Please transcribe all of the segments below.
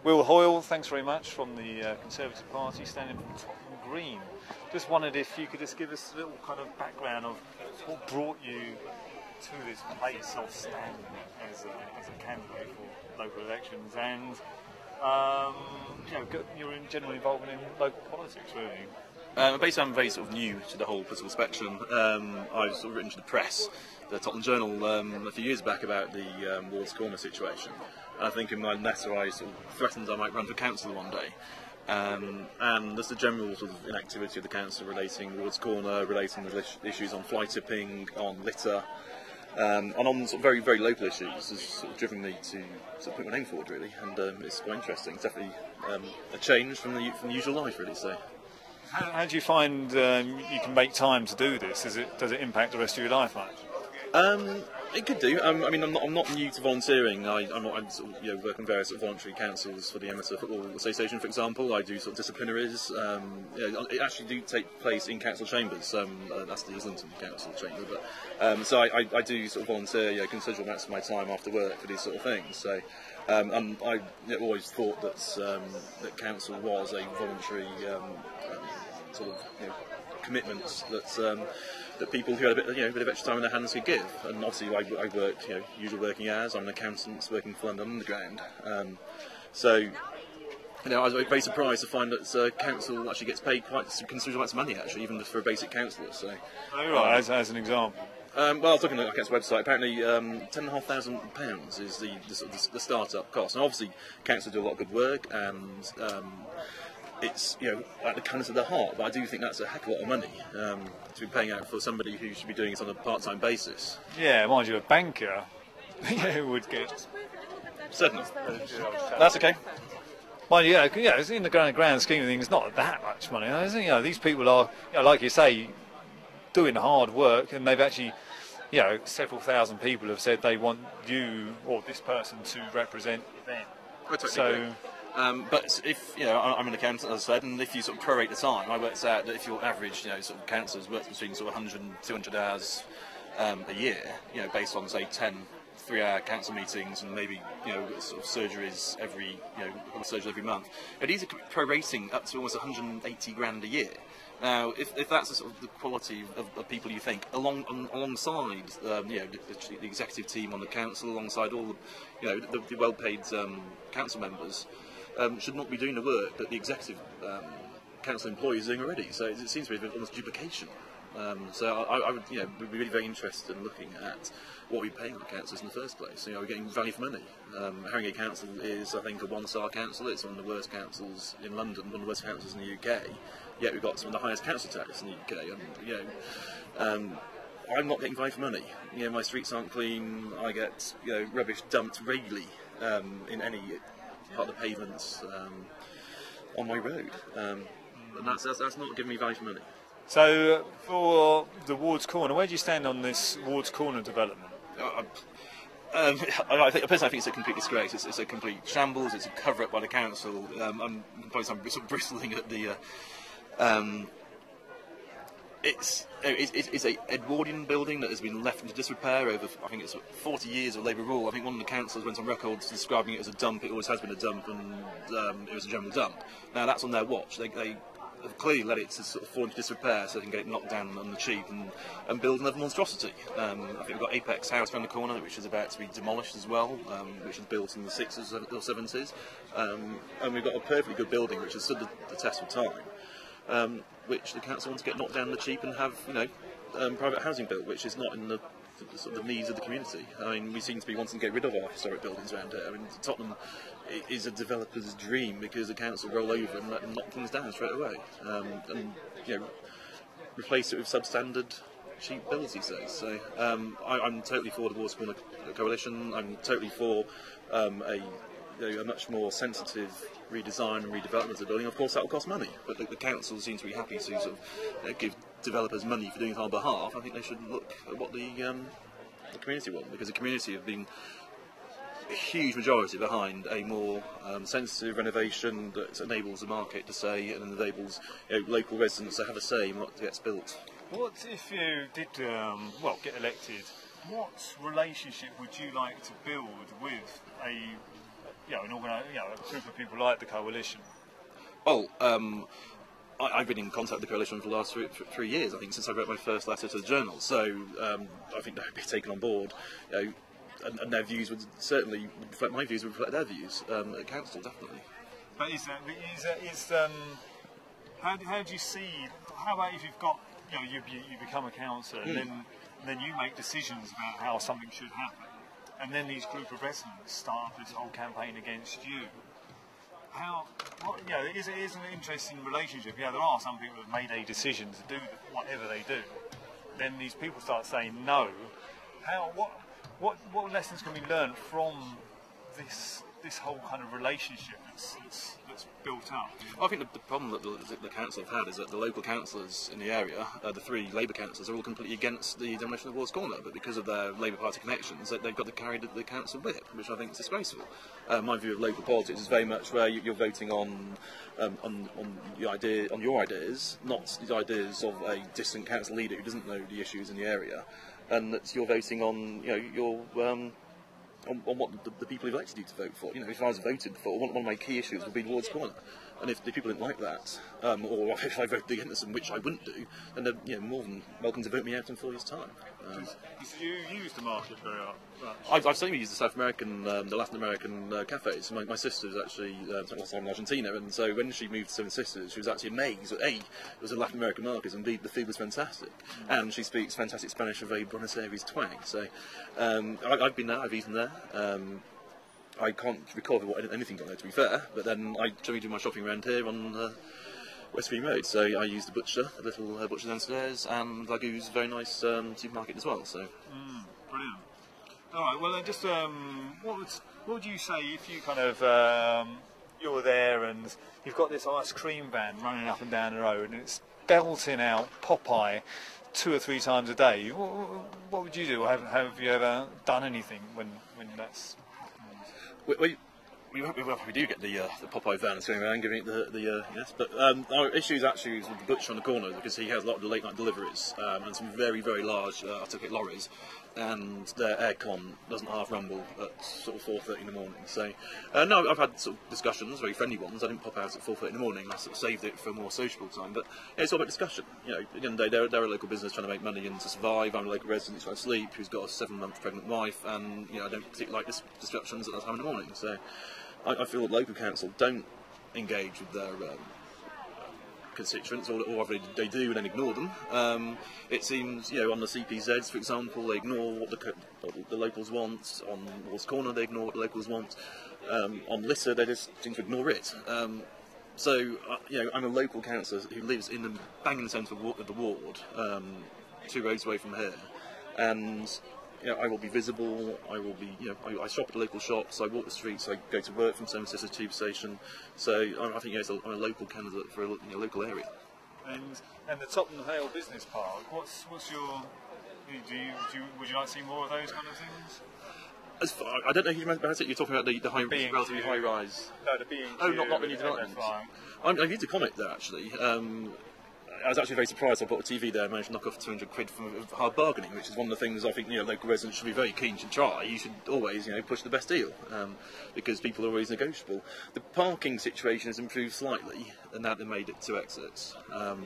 Will Hoyle, thanks very much, from the Conservative Party, standing for Tottenham Green. Just wondered if you could just give us a little kind of background of what brought you to this place of standing as a candidate for local elections, and your general involvement in local politics, really. Basically, I'm very sort of new to the whole political spectrum. I've sort of written to the press, the Tottenham Journal, a few years back about the Ward's Corner situation. I think in my letter I sort of threatened I might run for council one day. And there's the general sort of inactivity of the council relating Ward's Corner, relating the issues on fly tipping, on litter, and on sort of very, very local issues has sort of driven me to sort of put my name forward, really. And it's quite interesting. It's definitely a change from the usual life, really. So. How do you find you can make time to do this? Does it impact the rest of your life much? It could do. I mean, I'm not new to volunteering. I sort of, work in various sort of voluntary councils for the Amateur Football Association, for example. I do sort of disciplinaries. It actually do take place in council chambers. That's the Islington Council chamber. But so I do sort of volunteer, considerable amounts of my time after work for these sort of things. So. And I always thought that council was a voluntary sort of commitment that people who had a bit of extra time in their hands could give. And obviously, I worked usual working hours. I'm an accountant working for London Underground. So I was very surprised to find that council actually gets paid quite considerable amounts of money, actually, even for a basic councillor. So, right, as an example. Well, I was looking at the council website. Apparently, £10,500 is the start-up cost. And obviously, council do a lot of good work, and it's at the kindness of their heart. But I do think that's a heck of a lot of money to be paying out for somebody who should be doing it on a part-time basis. Yeah, mind you, a banker would get. Certainly, that's okay. Well, it's in the grand scheme of things, it's not that much money. These people are, like you say, doing hard work, and they've actually, several thousand people have said they want you or this person to represent them. So, but if I'm an accountant, as I said, and if you sort of prorate the time, I worked out that if your average, sort of councillors works between sort of 100 and 200 hours a year, based on say 10 3-hour council meetings and maybe sort of surgeries every every month. These are prorating up to almost 180 grand a year. Now, if that's the sort of the quality of people you think, alongside the executive team on the council, alongside all the well-paid council members, should not be doing the work that the executive council employees are doing already. So it seems to be almost duplication. So I would be really very interested in looking at what we're paying the councils in the first place. We're getting value for money. Harringay Council is, I think, a 1-star council. It's one of the worst councils in London, one of the worst councils in the UK. Yet we've got some of the highest council tax in the UK. And I'm not getting value for money. My streets aren't clean. I get rubbish dumped regularly in any part of the pavements on my road, and that's not giving me value for money. So, for the Ward's Corner, where do you stand on this Ward's Corner development? I think it's a complete disgrace. It's a complete shambles. It's a cover-up by the council. I'm sort of bristling at the. It's a Edwardian building that has been left into disrepair over, I think it's 40 years of Labour rule. I think one of the councillors went on record describing it as a dump. It always has been a dump, and it was a general dump. Now that's on their watch. They have clearly let it to sort of fall into disrepair so they can get it knocked down on the cheap and build another monstrosity. I think we've got Apex House around the corner, which is about to be demolished as well, which was built in the 60s or 70s. And we've got a perfectly good building which has stood the test of time, which the council wants to get knocked down on the cheap and have private housing built, which is not in the sort of the needs of the community. I mean, we seem to be wanting to get rid of our historic buildings around here. I mean, Tottenham is a developer's dream because the council roll over and let them knock things down straight away, and replace it with substandard, cheap builds, he says. So I'm totally for the Ward's Corner coalition. I'm totally for a much more sensitive redesign and redevelopment of the building. Of course, that will cost money, but the council seems to be happy to sort of give developers money for doing it on their behalf. I think they should look at what the community want, because the community have been a huge majority behind a more sensitive renovation that enables the market to say and enables local residents to have a say in what gets built. What if you did get elected? What relationship would you like to build with a a group of people like the coalition? Well, I've been in contact with the coalition for the last 3 years, I think, since I wrote my first letter to the Journal. So I think that would be taken on board, and their views would certainly reflect my views, would reflect their views at council, definitely. But how do you see? How about if you've got, you become a councillor, and then you make decisions about how something should happen, and then these group of residents start this whole campaign against you. It is an interesting relationship. There are some people that have made a decision to do whatever they do. Then these people start saying no. What lessons can we learn from this whole kind of relationship that's built up? I think the problem that the council have had is that the local councillors in the area, the 3 Labour councillors, are all completely against the demolition of Ward's Corner, but because of their Labour Party connections, they've got to carry the council whip, which I think is disgraceful. My view of local politics is very much where you're voting on your ideas, not the ideas of a distant council leader who doesn't know the issues in the area, and that you're voting on on what the people who've elected you to vote for. If I was voted for, one of my key issues would be Ward's Corner. And if the people didn't like that, or if I voted against them, which I wouldn't do, then they're more than welcome to vote me out in 4 years' time. You use the market very much? I've certainly used the the Latin American cafes. My sister's actually spent a lot of time in Argentina, and so when she moved to Seven Sisters, she was actually amazed that it was a Latin American market, and B, the food was fantastic. And she speaks fantastic Spanish with a Buenos Aires twang. So I've been there, I've eaten there. I can't recall anything on there, to be fair, but then I generally do my shopping around here on West Green Road, so I use the butcher, the little butcher downstairs, and Lagoo's very nice supermarket as well. So brilliant. All right, well, just what would you say if you kind of you're there and you've got this ice cream van running up and down the road and it's belting out Popeye 2 or 3 times a day? What would you do? Have you ever done anything when that's? We do get the Popeye van going around giving it the yes, but our issue is actually with the butcher on the corner, because he has a lot of the late night deliveries and some very, very large articulate lorries, and their aircon doesn't half rumble at sort of 4:30 in the morning. So no, I've had sort of discussions, very friendly ones. I didn't pop out at 4:30 in the morning. I sort of saved it for a more sociable time. But it's all about discussion. At the end of the day, they're a local business trying to make money and to survive. I'm a local resident trying to sleep, who's got a 7-month pregnant wife, and I don't particularly like disruptions at that time in the morning. So I feel that local council don't engage with their constituents, or whatever they do, and then ignore them. It seems, on the CPZs, for example, they ignore what the locals want. On Ward's Corner, they ignore what the locals want. On litter, they just seem to ignore it. So, I'm a local councillor who lives in the bang in the centre of the ward, 2 roads away from here, and I will be visible. I will be, I shop at local shops. I walk the streets. I go to work from Seven Sisters Tube Station. So I think I'm a local candidate for a local area. And the Tottenham Green Business Park. What's your? Would you like to see more of those kind of things? I don't know who you meant about it. You're talking about the relatively high rise. No, the being. Oh, not the new development. I used to comment there actually. I was actually very surprised I bought a TV there and managed to knock off 200 quid from hard bargaining, which is one of the things I think local residents should be very keen to try. You should always push the best deal, because people are always negotiable. The parking situation has improved slightly, and now they made it 2 exits,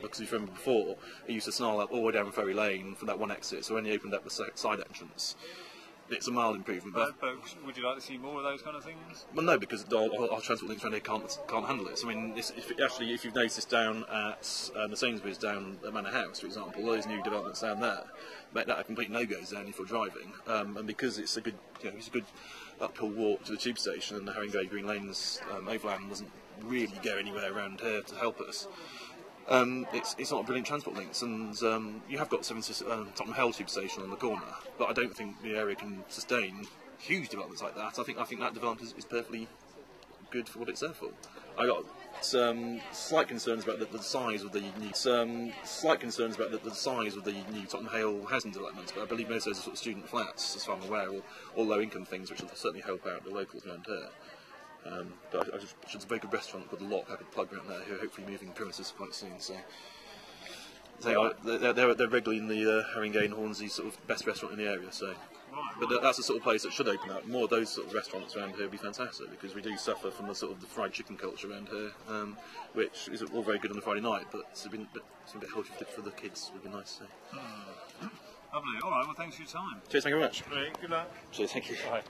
because if you remember before, it used to snarl up all the way down Ferry Lane from that one exit, so when they opened up the side entrance, it's a mild improvement. But would you like to see more of those kind of things? Well, no, because our transport links around here can't handle it. So, I mean, if you've noticed down at the Sainsbury's down at Manor House, for example, those new developments down there make that a complete no-go zone if you're driving. And because it's a good, uphill walk to the tube station, and the Haringey Green Lanes overland doesn't really go anywhere around here to help us. It's not a brilliant transport links, and you have got Tottenham Green tube station on the corner, but I don't think the area can sustain huge developments like that. I think that development is perfectly good for what it's there for. I got some slight concerns about the size of the new Tottenham Green housing developments, but I believe most of those are sort of student flats, as far as I'm aware, or low-income things, which will certainly help out the locals around here. But there's a very good restaurant called The Lock I could plug around there, who are hopefully moving premises quite soon. So they're regularly in the Haringey and Hornsey sort of best restaurant in the area. So But that's the sort of place that should open up. More of those sort of restaurants around here would be fantastic, because we do suffer from the sort of the fried chicken culture around here, which is all very good on a Friday night, but it's a bit healthy for the kids. Would be nice to see. Lovely. All right. Well, thanks for your time. Cheers. Thank you very much. Great. Good luck. Cheers. Thank you. Bye.